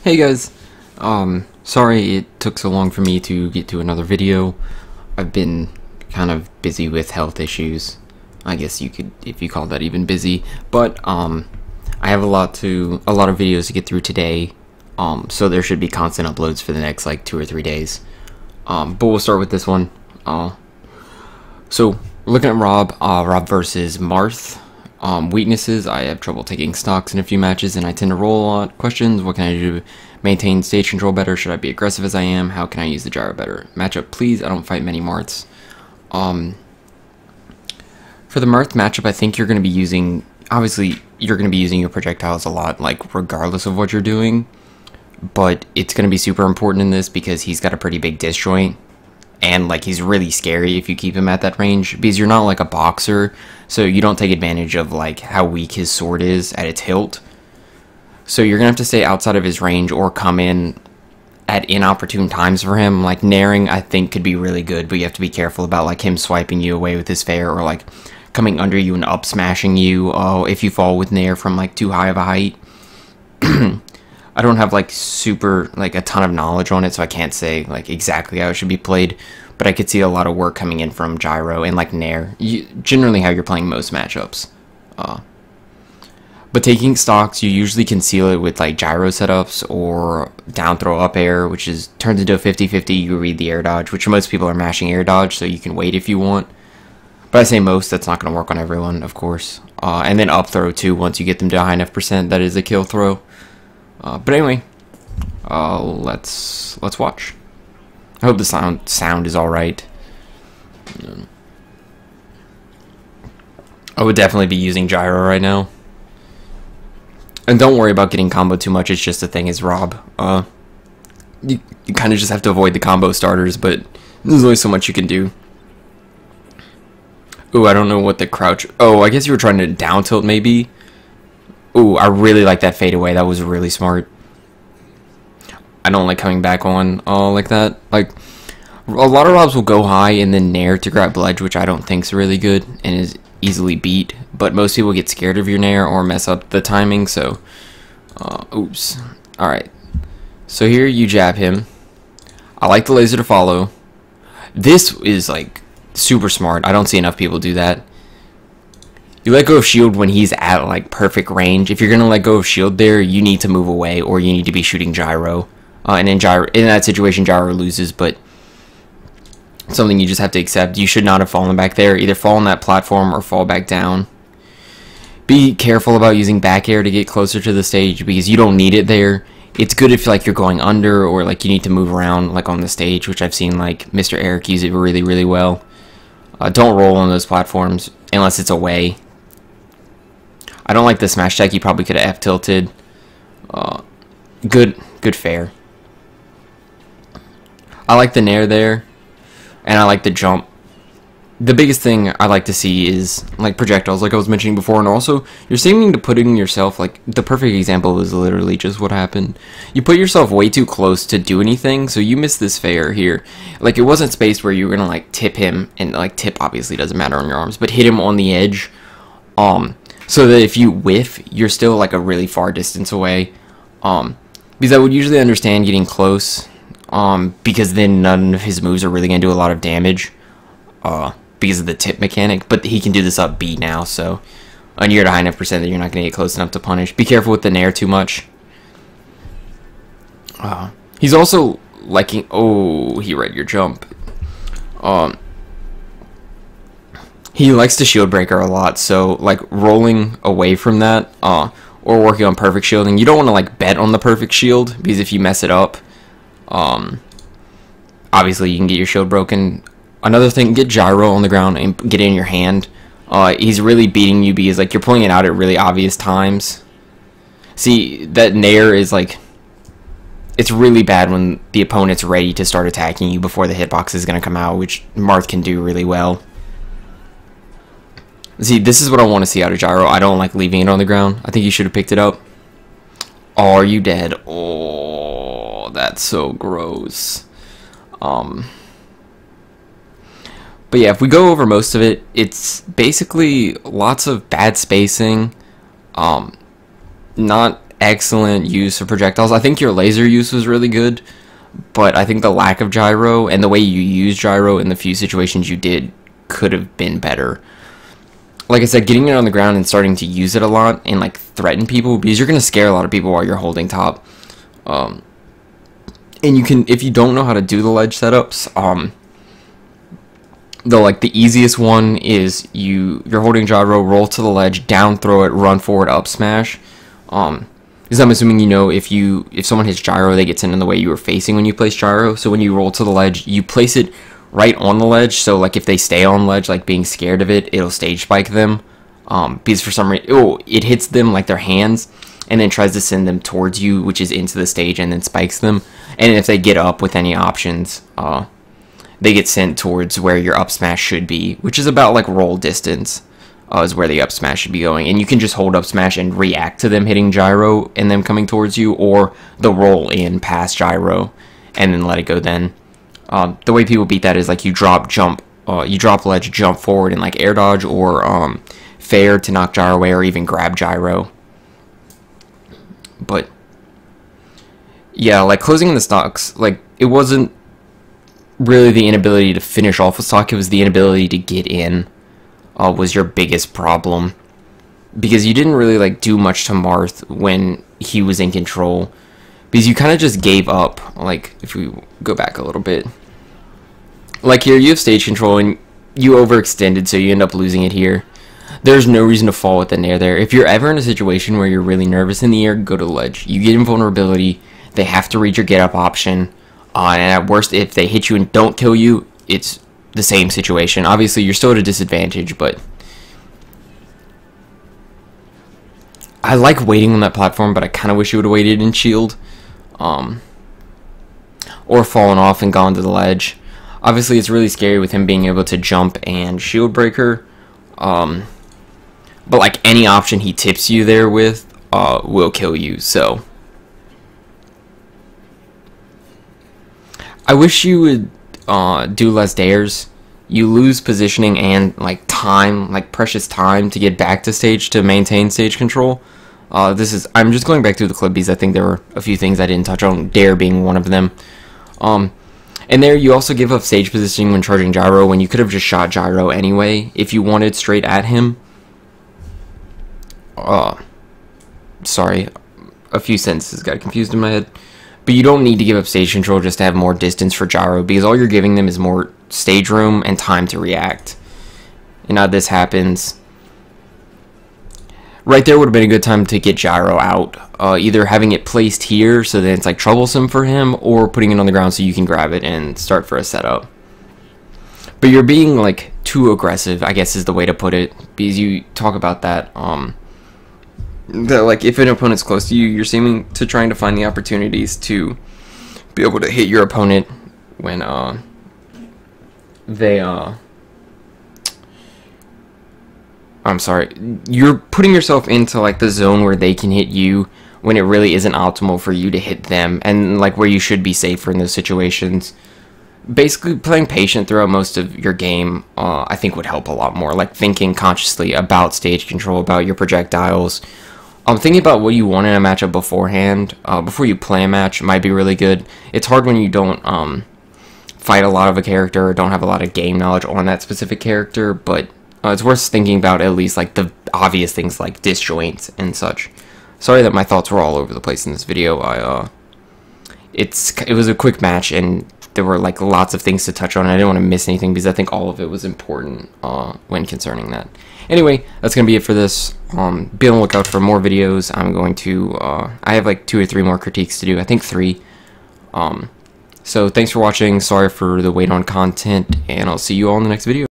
Hey guys, sorry it took so long for me to get to another video. I've been kind of busy with health issues. I guess you could, if you call that even busy. But I have a lot of videos to get through today. So there should be constant uploads for the next like 2 or 3 days. But we'll start with this one. So we're looking at R.O.B versus Marth. Weaknesses: I have trouble taking stocks in a few matches and I tend to roll a lot. Questions: what can I do to maintain stage control better? Should I be aggressive as I am? How can I use the gyro better? Matchup: please, I don't fight many Marths. For the Marth matchup, I think you're going to be using, obviously, you're going to be using your projectiles a lot, like, regardless of what you're doing. But it's going to be super important in this because he's got a pretty big disjoint. And, like, he's really scary if you keep him at that range, because you're not, like, a boxer, so you don't take advantage of, like, how weak his sword is at its hilt. So you're gonna have to stay outside of his range or come in at inopportune times for him. Like, naring, I think, could be really good, but you have to be careful about, like, him swiping you away with his fair, or, like, coming under you and up smashing you, if you fall with nair from, like, too high of a height. I don't have, like, a ton of knowledge on it, so I can't say, like, exactly how it should be played, but I could see a lot of work coming in from gyro and, like, nair. Generally how you're playing most matchups. But taking stocks, you usually conceal it with, like, gyro setups or down throw up air, which turns into a 50-50. You read the air dodge, which most people are mashing air dodge, so you can wait if you want. But I say most, that's not going to work on everyone, of course. And then up throw, too, once you get them to a high enough percent, that is a kill throw. But anyway, let's watch. I hope the sound is alright. I would definitely be using gyro right now. And don't worry about getting combo too much, it's just a thing as R.O.B. You kind of just have to avoid the combo starters, but there's only so much you can do. Ooh, I don't know what the crouch... Oh, I guess you were trying to down tilt, maybe? Ooh, I really like that fade away. That was really smart. I don't like coming back on like that. Like, a lot of R.O.Bs will go high and then nair to grab ledge, which I don't think is really good and is easily beat. But most people get scared of your nair or mess up the timing, so... oops. Alright. So here you jab him. I like the laser to follow. This is, like, super smart. I don't see enough people do that. You let go of shield when he's at, like, perfect range. If you're gonna let go of shield there, you need to move away, or you need to be shooting gyro. And in that situation, gyro loses, but something you just have to accept. You should not have fallen back there. Either fall on that platform or fall back down. Be careful about using back air to get closer to the stage, because you don't need it there. It's good if, like, you're going under, or, like, you need to move around, like, on the stage, which I've seen, like, Mr. Eric use it really, really well. Don't roll on those platforms, unless it's away. I don't like the smash tech. You probably could have F-tilted. Good fair. I like the nair there, and I like the jump. The biggest thing I like to see is, like, projectiles, like I was mentioning before, and also, you're seeming to putting yourself, like, the perfect example is literally just what happened. You put yourself way too close to do anything, so you miss this fair here. Like, it wasn't spaced where you were gonna, like, tip him, and, like, tip obviously doesn't matter on your arms, but hit him on the edge, so that if you whiff, you're still, like, a really far distance away, because I would usually understand getting close, because then none of his moves are really gonna do a lot of damage, because of the tip mechanic, but he can do this up B now, so, and you're at a high enough percent that you're not gonna get close enough to punish. Be careful with the nair too much. He's also liking, oh, he read your jump. He likes to shield breaker a lot, so, like, rolling away from that, or working on perfect shielding. You don't want to, like, bet on the perfect shield, because if you mess it up, obviously you can get your shield broken. Another thing, get gyro on the ground and get it in your hand. He's really beating you because, like, you're pulling it out at really obvious times. See, that nair is, like, it's really bad when the opponent's ready to start attacking you before the hitbox is going to come out, which Marth can do really well. See, this is what I want to see out of gyro. I don't like leaving it on the ground. I think you should have picked it up. Oh, are you dead? Oh, that's so gross. But yeah, if we go over most of it, it's basically lots of bad spacing, not excellent use of projectiles. I think your laser use was really good, but I think the lack of gyro and the way you use gyro in the few situations you did could have been better. Like I said, getting it on the ground and starting to use it a lot and like threaten people, because you're gonna scare a lot of people while you're holding top. And you can, if you don't know how to do the ledge setups, the easiest one is you're holding gyro, roll to the ledge, down throw it, run forward, up smash. Because I'm assuming you know if someone hits gyro, they get sent in the way you were facing when you place gyro. So when you roll to the ledge, you place it right on the ledge. So like if they stay on ledge, like being scared of it, it'll stage spike them. Because for some reason, it hits them like their hands, and then tries to send them towards you, which is into the stage, and then spikes them. And if they get up with any options, they get sent towards where your up smash should be, which is about like roll distance, is where the up smash should be going. And you can just hold up smash and react to them hitting gyro and them coming towards you, or the roll in past gyro and then let it go then. The way people beat that is like you drop ledge, jump forward and like air dodge, or fair to knock gyro away, or even grab gyro. But yeah, like closing the stocks, like it wasn't really the inability to finish off a stock, it was the inability to get in was your biggest problem, because you didn't really like do much to Marth when he was in control, because you kind of just gave up. Like if we go back a little bit, like here you have stage control and you overextended, so you end up losing it here. There's no reason to fall with the nair there. If you're ever in a situation where you're really nervous in the air, go to the ledge. You get invulnerability, they have to read your get up option, and at worst, if they hit you and don't kill you, it's the same situation. Obviously, you're still at a disadvantage, but I like waiting on that platform, but I kind of wish you would have waited in shield, or fallen off and gone to the ledge. Obviously, it's really scary with him being able to jump and shield breaker, but like any option he tips you there with will kill you. So I wish you would do less dares. You lose positioning and like time, like precious time to get back to stage to maintain stage control. I'm just going back through the clip because I think there were a few things I didn't touch on, dare being one of them. And there you also give up stage positioning when charging gyro, when you could have just shot gyro anyway if you wanted straight at him. Sorry, a few sentences got confused in my head. But you don't need to give up stage control just to have more distance for gyro, because all you're giving them is more stage room and time to react. And now this happens. Right there would have been a good time to get gyro out. Either having it placed here so that it's like troublesome for him, or putting it on the ground so you can grab it and start for a setup. But you're being like too aggressive, I guess is the way to put it, because you talk about that. That like if an opponent's close to you, you're seeming to trying to find the opportunities to be able to hit your opponent when I'm sorry, you're putting yourself into like the zone where they can hit you when it really isn't optimal for you to hit them, and like where you should be safer in those situations. Basically playing patient throughout most of your game I think would help a lot more, like thinking consciously about stage control, about your projectiles. Thinking about what you want in a matchup beforehand, before you play a match, might be really good. It's hard when you don't fight a lot of a character or don't have a lot of game knowledge on that specific character, but it's worth thinking about at least like the obvious things like disjoints and such. Sorry that my thoughts were all over the place in this video. It was a quick match and there were like lots of things to touch on. I didn't want to miss anything because I think all of it was important when concerning that. Anyway, that's going to be it for this. Be on the lookout for more videos. I'm going to, I have like 2 or 3 more critiques to do. I think 3. So thanks for watching. Sorry for the wait on content, and I'll see you all in the next video.